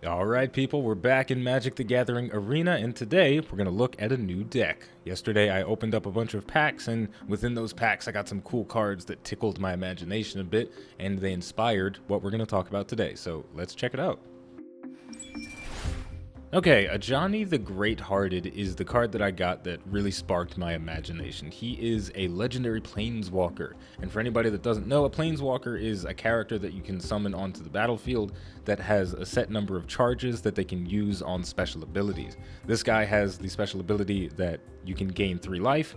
Alright people, we're back in Magic the Gathering Arena, and today we're going to look at a new deck. Yesterday I opened up a bunch of packs, and within those packs I got some cool cards that tickled my imagination a bit, and they inspired what we're going to talk about today, so let's check it out. Okay, Ajani the Great-Hearted is the card that I got that really sparked my imagination. He is a legendary Planeswalker, and for anybody that doesn't know, a Planeswalker is a character that you can summon onto the battlefield that has a set number of charges that they can use on special abilities. This guy has the special ability that you can gain 3 life,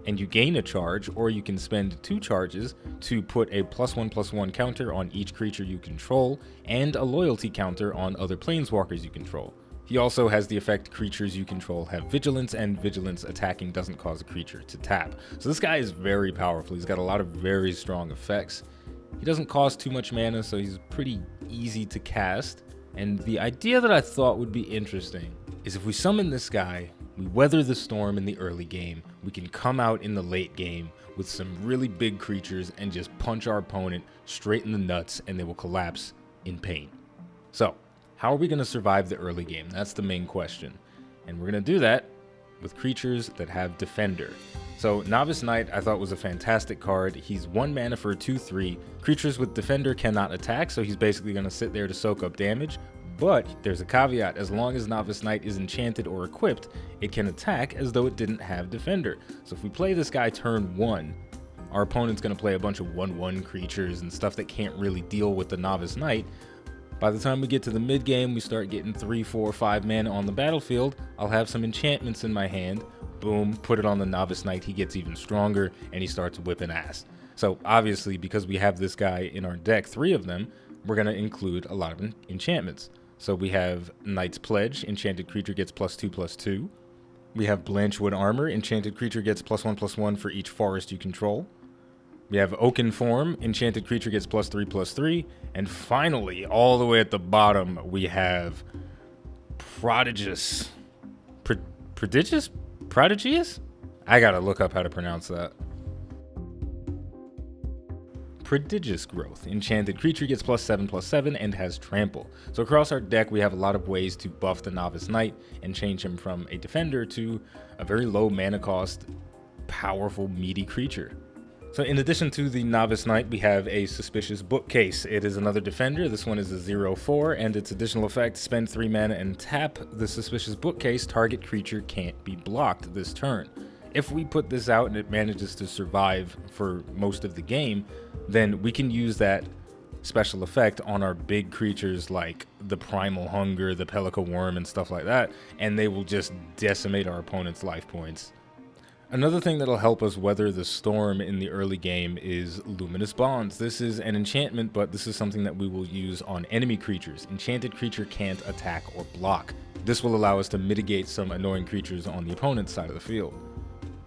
and you gain a charge, or you can spend 2 charges to put a +1/+1 counter on each creature you control, and a loyalty counter on other Planeswalkers you control. He also has the effect creatures you control have vigilance, and vigilance attacking doesn't cause a creature to tap. So this guy is very powerful. He's got a lot of very strong effects. He doesn't cost too much mana, so he's pretty easy to cast. And the idea that I thought would be interesting is if we summon this guy, we weather the storm in the early game, we can come out in the late game with some really big creatures and just punch our opponent straight in the nuts, and they will collapse in pain. So, how are we going to survive the early game? That's the main question. And we're going to do that with creatures that have Defender. So Novice Knight I thought was a fantastic card. He's 1 mana for a 2/3. Creatures with Defender cannot attack, so he's basically going to sit there to soak up damage. But there's a caveat: as long as Novice Knight is enchanted or equipped, it can attack as though it didn't have Defender. So if we play this guy turn 1, our opponent's going to play a bunch of 1/1 creatures and stuff that can't really deal with the Novice Knight. By the time we get to the mid game, we start getting 3, 4, 5 mana on the battlefield. I'll have some enchantments in my hand. Boom, put it on the Novice Knight. He gets even stronger and he starts whipping ass. So obviously, because we have this guy in our deck, 3 of them, we're going to include a lot of enchantments. So we have Knight's Pledge, enchanted creature gets +2/+2. We have Blanchwood Armor, enchanted creature gets +1/+1 for each forest you control. We have Oaken Form, enchanted creature gets +3/+3, and finally, all the way at the bottom, we have Prodigious. Prodigious? Prodigious? I gotta look up how to pronounce that. Prodigious Growth, enchanted creature gets +7/+7 and has Trample. So across our deck, we have a lot of ways to buff the Novice Knight and change him from a defender to a very low mana cost, powerful, meaty creature. So in addition to the Novice Knight, we have a Suspicious Bookcase. It is another defender. This one is a 0/4, and its additional effect: spend 3 mana and tap the Suspicious Bookcase. Target creature can't be blocked this turn. If we put this out and it manages to survive for most of the game, then we can use that special effect on our big creatures like the Primal Hunger, the Pelika Worm, and stuff like that, and they will just decimate our opponent's life points. Another thing that'll help us weather the storm in the early game is Luminous Bonds. This is an enchantment, but this is something that we will use on enemy creatures. Enchanted creature can't attack or block. This will allow us to mitigate some annoying creatures on the opponent's side of the field.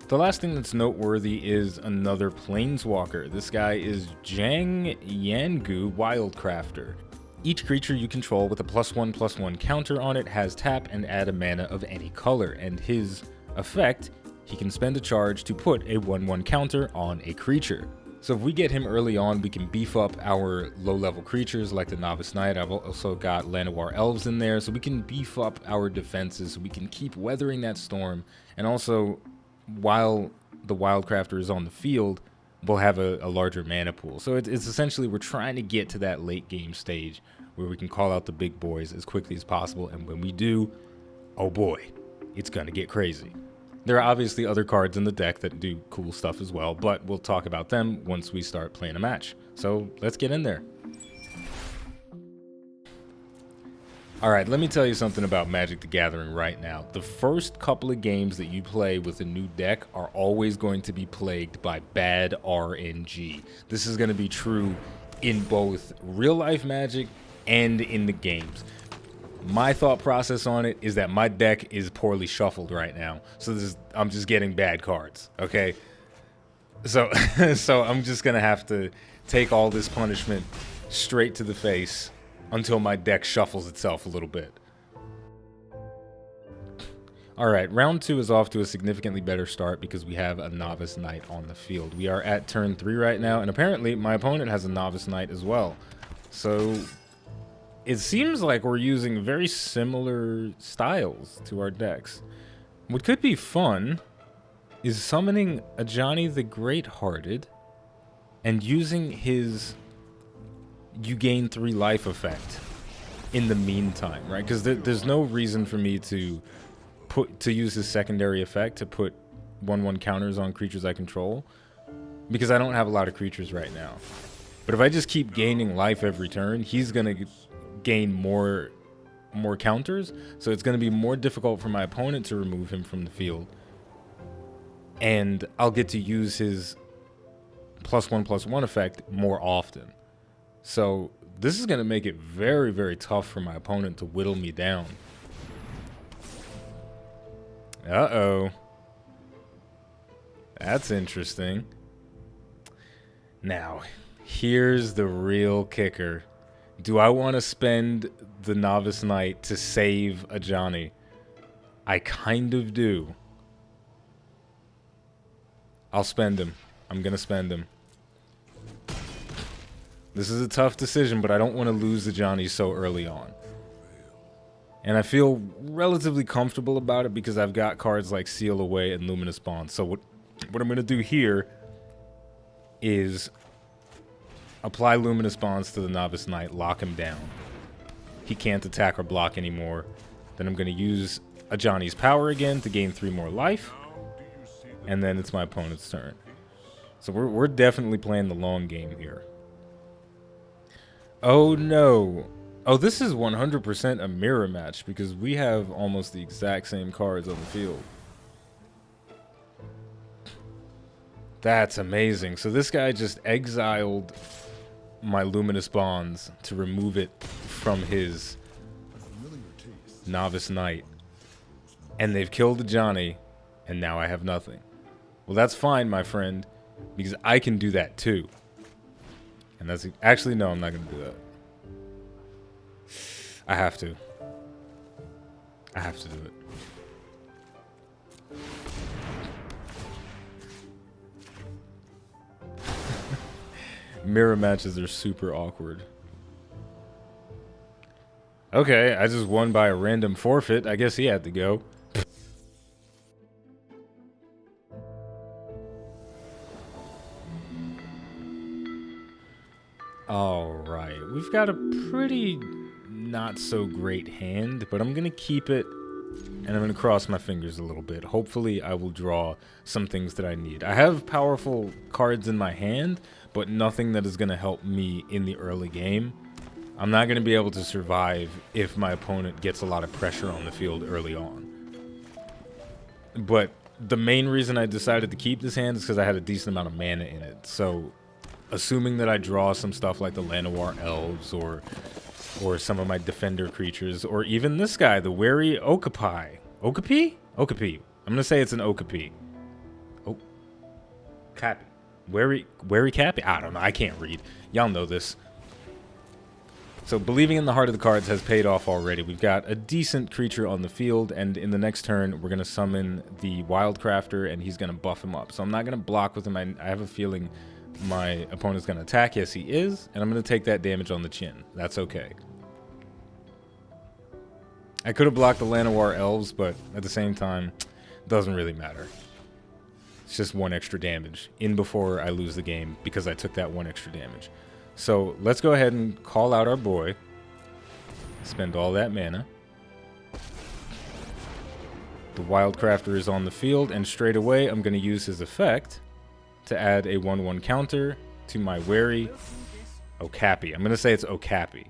The last thing that's noteworthy is another Planeswalker. This guy is Jang Yangu Wildcrafter. Each creature you control with a +1/+1 counter on it has tap and add a mana of any color, and his effect: he can spend a charge to put a 1/1 counter on a creature. So if we get him early on, we can beef up our low-level creatures like the Novice Knight. I've also got Llanowar Elves in there, so we can beef up our defenses so we can keep weathering that storm. And also, while the Wildcrafter is on the field, we'll have a larger mana pool. So it's essentially, we're trying to get to that late game stage where we can call out the big boys as quickly as possible. And when we do, oh boy, it's going to get crazy. There are obviously other cards in the deck that do cool stuff as well, but we'll talk about them once we start playing a match. So let's get in there. Alright, let me tell you something about Magic the Gathering right now. The first couple of games that you play with a new deck are always going to be plagued by bad RNG. This is going to be true in both real-life Magic and in the games. My thought process on it is that my deck is poorly shuffled right now, so I'm just getting bad cards, okay? So I'm just gonna have to take all this punishment straight to the face until my deck shuffles itself a little bit. Alright, round 2 is off to a significantly better start because we have a Novice Knight on the field. We are at turn 3 right now, and apparently my opponent has a Novice Knight as well. So it seems like we're using very similar styles to our decks. What could be fun is summoning a Johnny the Great-Hearted and using his you gain 3 life effect in the meantime, right? Because there's no reason for me to use his secondary effect to put 1/1 counters on creatures I control, because I don't have a lot of creatures right now. But if I just keep gaining life every turn, he's gonna gain more counters, so it's gonna be more difficult for my opponent to remove him from the field, and I'll get to use his +1/+1 effect more often. So this is gonna make it very, very tough for my opponent to whittle me down. Uh-oh. That's interesting. Now, here's the real kicker. Do I want to spend the Novice Knight to save a Johnny? I kind of do. I'll spend him. I'm going to spend him. This is a tough decision, but I don't want to lose the Johnny so early on. And I feel relatively comfortable about it because I've got cards like Seal Away and Luminous Bond. So what I'm going to do here is apply Luminous Bonds to the Novice Knight, lock him down. He can't attack or block anymore. Then I'm going to use a Johnny's Power again to gain 3 more life. And then it's my opponent's turn. So we're definitely playing the long game here. Oh no. Oh, this is 100% a mirror match because we have almost the exact same cards on the field. That's amazing. So this guy just exiled my Luminous Bonds to remove it from his Novice Knight. And they've killed the Johnny, and now I have nothing. Well, that's fine, my friend, because I can do that too. And that's... Actually, no, I'm not going to do that. I have to. I have to do it. Mirror matches are super awkward. Okay, I just won by a random forfeit. I guess he had to go. Alright, we've got a pretty not so great hand, but I'm going to keep it and I'm going to cross my fingers a little bit. Hopefully I will draw some things that I need. I have powerful cards in my hand, but nothing that is going to help me in the early game. I'm not going to be able to survive if my opponent gets a lot of pressure on the field early on. But the main reason I decided to keep this hand is because I had a decent amount of mana in it. So assuming that I draw some stuff like the Llanowar Elves or some of my defender creatures, or even this guy, the Wary Okapi. Okapi? Okapi. I'm going to say it's an Okapi. Oh. Cappy. Wary Cappy? I don't know. I can't read. Y'all know this. So believing in the heart of the cards has paid off already. We've got a decent creature on the field, and in the next turn, we're going to summon the Wildcrafter, and he's going to buff him up. So I'm not going to block with him. I have a feeling my opponent's going to attack. Yes, he is. And I'm going to take that damage on the chin. That's okay. I could have blocked the Llanowar Elves, but at the same time, it doesn't really matter. It's just 1 extra damage in before I lose the game because I took that 1 extra damage. So let's go ahead and call out our boy. Spend all that mana. The Wildcrafter is on the field, and straight away I'm going to use his effect to add a 1/1 counter to my Wary Okapi. I'm going to say it's Okapi.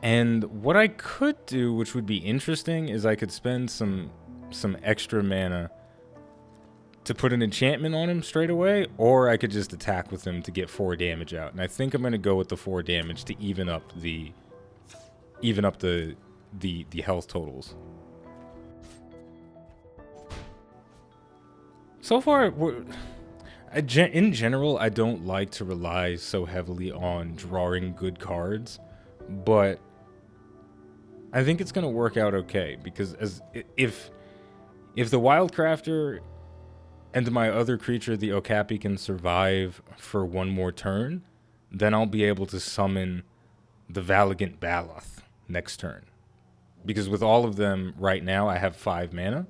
And what I could do, which would be interesting, is I could spend some extra mana to put an enchantment on him straight away, or I could just attack with him to get 4 damage out. And I think I'm going to go with the 4 damage to even up the health totals. So far, in general, I don't like to rely so heavily on drawing good cards, but I think it's going to work out okay, because if the Wildcrafter and my other creature, the Okapi, can survive for 1 more turn, then I'll be able to summon the Valiant Baloth next turn. Because with all of them right now, I have 5 mana.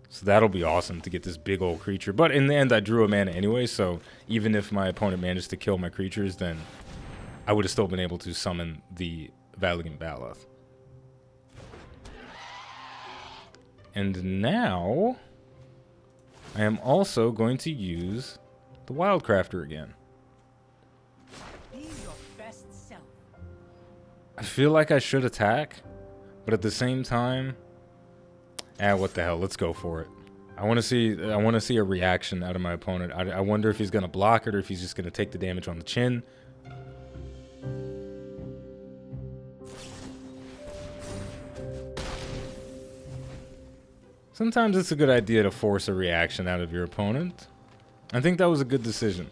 So that'll be awesome to get this big old creature. But in the end, I drew a mana anyway, so even if my opponent managed to kill my creatures, then I would have still been able to summon the Valiant Baloth. And now, I am also going to use the Wildcrafter again. Be your best self. I feel like I should attack, but at the same time, what the hell? Let's go for it. I want to see a reaction out of my opponent. I wonder if he's gonna block it or if he's just gonna take the damage on the chin. Sometimes it's a good idea to force a reaction out of your opponent. I think that was a good decision.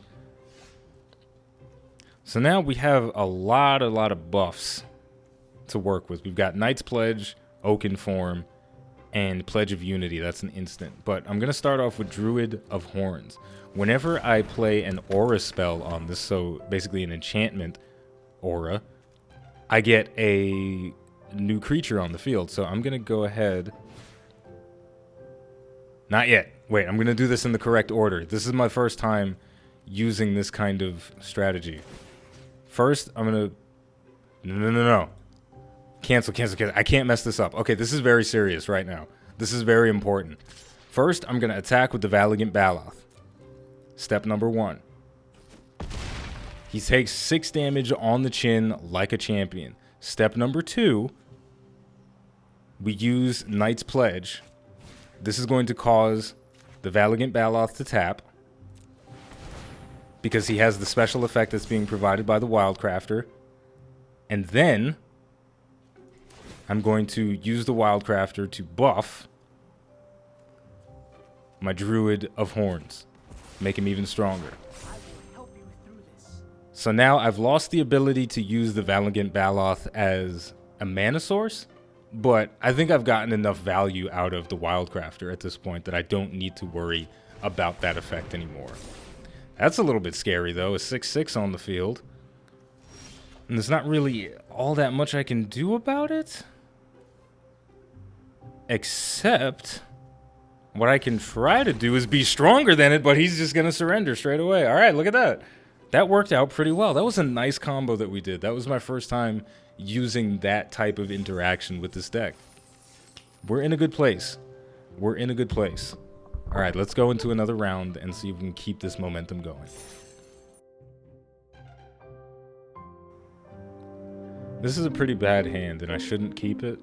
So now we have a lot of buffs to work with. We've got Knight's Pledge, Oaken Form, and Pledge of Unity. That's an instant. But I'm going to start off with Druid of Horns. Whenever I play an aura spell on this, so basically an enchantment aura, I get a new creature on the field. So I'm going to go ahead... Not yet. Wait, I'm going to do this in the correct order. This is my first time using this kind of strategy. First, I'm going to... No. Cancel. I can't mess this up. Okay, this is very serious right now. This is very important. First, I'm going to attack with the Valiant Baloth. Step number 1. He takes 6 damage on the chin like a champion. Step number 2, we use Knight's Pledge. This is going to cause the Valiant Baloth to tap because he has the special effect that's being provided by the Wildcrafter. And then I'm going to use the Wildcrafter to buff my Druid of Horns, make him even stronger. I will help you through this. So now I've lost the ability to use the Valiant Baloth as a mana source, but I think I've gotten enough value out of the Wildcrafter at this point that I don't need to worry about that effect anymore. That's a little bit scary, though. A 6/6 on the field. And there's not really all that much I can do about it. Except, what I can try to do is be stronger than it, but he's just going to surrender straight away. All right, look at that. That worked out pretty well. That was a nice combo that we did. That was my first time using that type of interaction with this deck. We're in a good place. We're in a good place. All right, let's go into another round and see if we can keep this momentum going. This is a pretty bad hand, and I shouldn't keep it.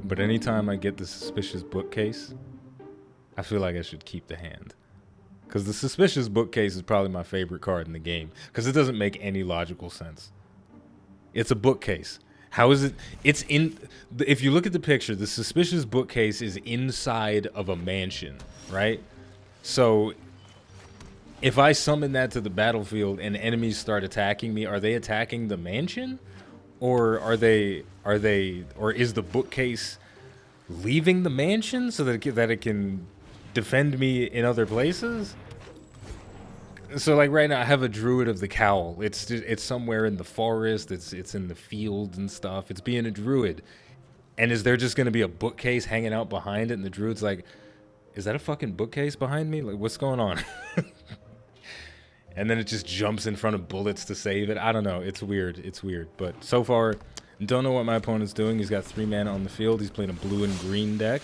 But anytime I get the Suspicious Bookcase, I feel like I should keep the hand. Because the Suspicious Bookcase is probably my favorite card in the game. Because it doesn't make any logical sense. It's a bookcase. How is it? It's in... If you look at the picture, the Suspicious Bookcase is inside of a mansion, right? So, if I summon that to the battlefield and enemies start attacking me, are they attacking the mansion? Or or is the bookcase leaving the mansion so that it can defend me in other places? So like right now I have a Druid of the Cowl. It's somewhere in the forest, it's in the field and stuff. It's being a Druid. And is there just gonna be a bookcase hanging out behind it and the Druid's like, is that a fucking bookcase behind me? Like, what's going on? And then it just jumps in front of bullets to save it. I don't know. It's weird. It's weird. But so far, don't know what my opponent's doing. He's got 3 mana on the field. He's playing a blue and green deck.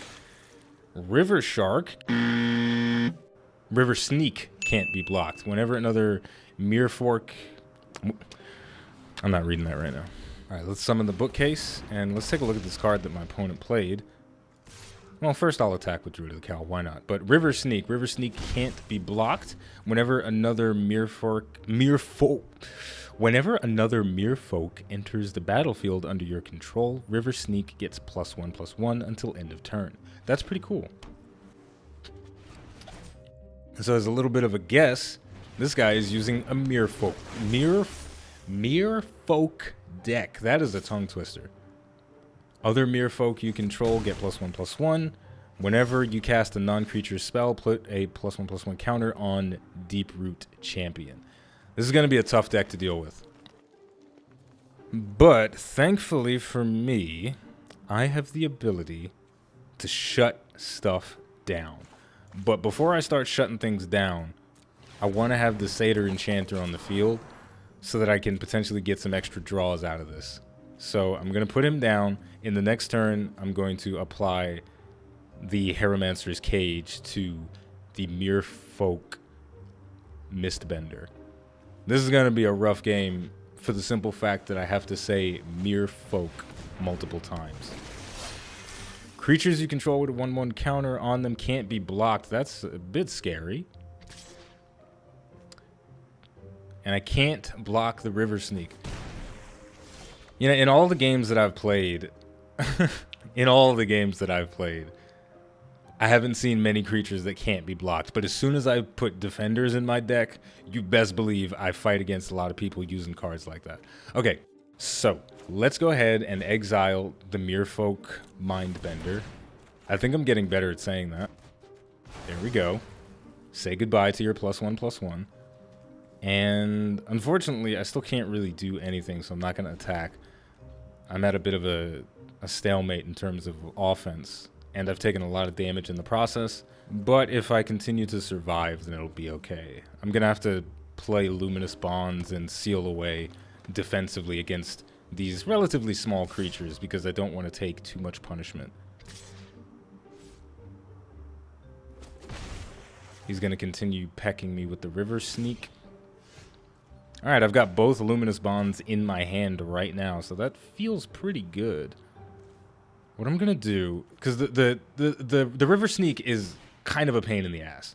River Shark. River Sneak can't be blocked. Whenever another Merefork... I'm not reading that right now. All right, let's summon the bookcase. And let's take a look at this card that my opponent played. Well, first I'll attack with Druid of the Cowl. Why not? But River Sneak can't be blocked. Whenever another Merefolk enters the battlefield under your control, River Sneak gets +1/+1 until end of turn. That's pretty cool. So as a little bit of a guess, this guy is using a Merefolk. Merefolk deck. That is a tongue twister. Other Merefolk you control get +1/+1. Whenever you cast a non-creature spell, put a +1/+1 counter on Deep Root Champion. This is going to be a tough deck to deal with. But thankfully for me, I have the ability to shut stuff down. But before I start shutting things down, I want to have the Satyr Enchanter on the field so that I can potentially get some extra draws out of this. So I'm going to put him down. In the next turn, I'm going to apply the Hieromancer's Cage to the Merfolk Mistbender. This is going to be a rough game for the simple fact that I have to say Merfolk multiple times. Creatures you control with a 1/1 counter on them can't be blocked. That's a bit scary. And I can't block the River Sneak. You know, in all the games that I've played, I haven't seen many creatures that can't be blocked. But as soon as I put defenders in my deck, you best believe I fight against a lot of people using cards like that. Okay, so let's go ahead and exile the Merfolk Mindbender. I think I'm getting better at saying that. There we go. Say goodbye to your +1/+1. And unfortunately, I still can't really do anything, so I'm not going to attack. I'm at a bit of a stalemate in terms of offense, and I've taken a lot of damage in the process. But if I continue to survive, then it'll be okay. I'm going to have to play Luminous Bonds and seal away defensively against these relatively small creatures because I don't want to take too much punishment. He's going to continue pecking me with the River Sneak. Alright, I've got both Luminous Bonds in my hand right now, so that feels pretty good. What I'm gonna do, because the River Sneak is kind of a pain in the ass.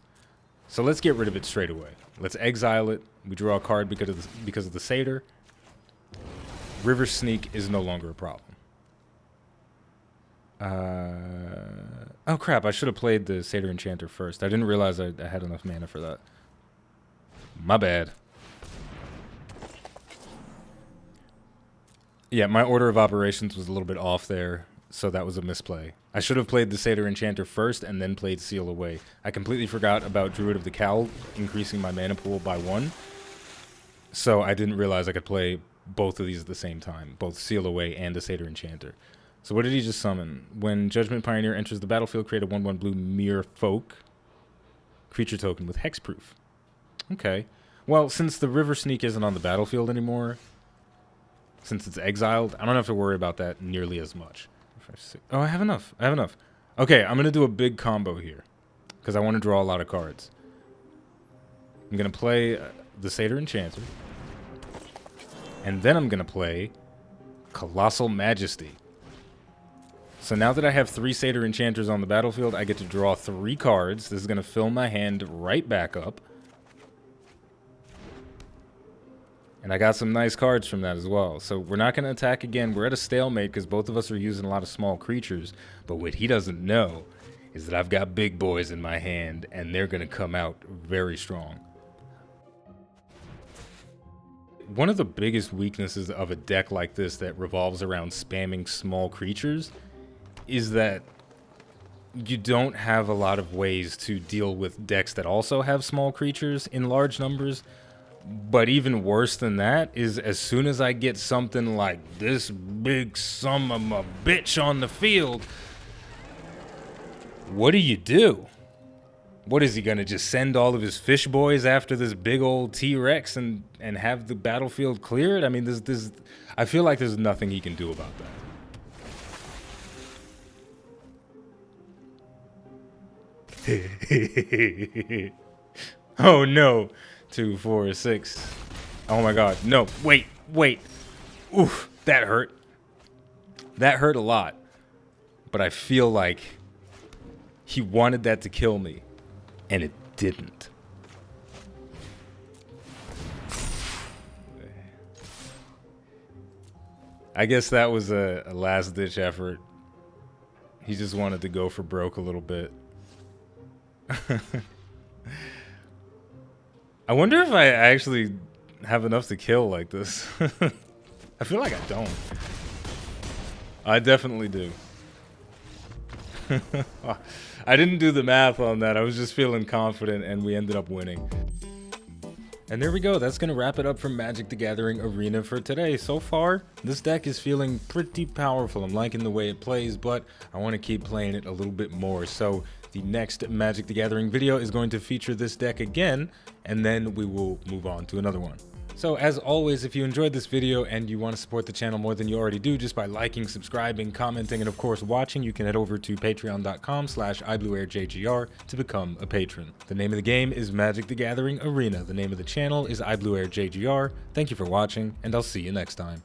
So let's get rid of it straight away. Let's exile it. We draw a card because of the Satyr. River Sneak is no longer a problem. Oh crap, I should have played the Satyr Enchanter first. I didn't realize I had enough mana for that. My bad. Yeah, my order of operations was a little bit off there, so that was a misplay. I should have played the Satyr Enchanter first and then played Seal Away. I completely forgot about Druid of the Cowl increasing my mana pool by 1, so I didn't realize I could play both of these at the same time, both Seal Away and the Satyr Enchanter. So what did he just summon? When Judgment Pioneer enters the battlefield, create a 1/1 blue Merfolk creature token with hexproof. Okay. Well, since the River Sneak isn't on the battlefield anymore, since it's exiled, I don't have to worry about that nearly as much. Oh, I have enough. Okay, I'm going to do a big combo here because I want to draw a lot of cards. I'm going to play the Satyr Enchanter. And then I'm going to play Colossal Majesty. So now that I have 3 Satyr Enchanters on the battlefield, I get to draw 3 cards. This is going to fill my hand right back up. And I got some nice cards from that as well. So we're not going to attack again. We're at a stalemate because both of us are using a lot of small creatures. But what he doesn't know is that I've got big boys in my hand, and they're going to come out very strong. One of the biggest weaknesses of a deck like this that revolves around spamming small creatures is that you don't have a lot of ways to deal with decks that also have small creatures in large numbers. But even worse than that is as soon as I get something like this big son of a bitch on the field, what do? What is he gonna just send all of his fish boys after this big old T-Rex and have the battlefield cleared? I mean, this I feel like there's nothing he can do about that. Oh no. 2, 4, 6. Oh my god. No. Wait. Oof. That hurt. That hurt a lot. But I feel like he wanted that to kill me. And it didn't. I guess that was a last-ditch effort. He just wanted to go for broke a little bit. I wonder if I actually have enough to kill like this. I feel like I don't. I definitely do. I didn't do the math on that. I was just feeling confident, and we ended up winning. And there we go, that's going to wrap it up from Magic the Gathering Arena for today. So far, this deck is feeling pretty powerful. I'm liking the way it plays, but I want to keep playing it a little bit more. So the next Magic the Gathering video is going to feature this deck again, and then we will move on to another one. So as always, if you enjoyed this video and you want to support the channel more than you already do just by liking, subscribing, commenting, and of course watching, you can head over to patreon.com/iBluairJgR to become a patron. The name of the game is Magic the Gathering Arena. The name of the channel is iBluairJgR. Thank you for watching, and I'll see you next time.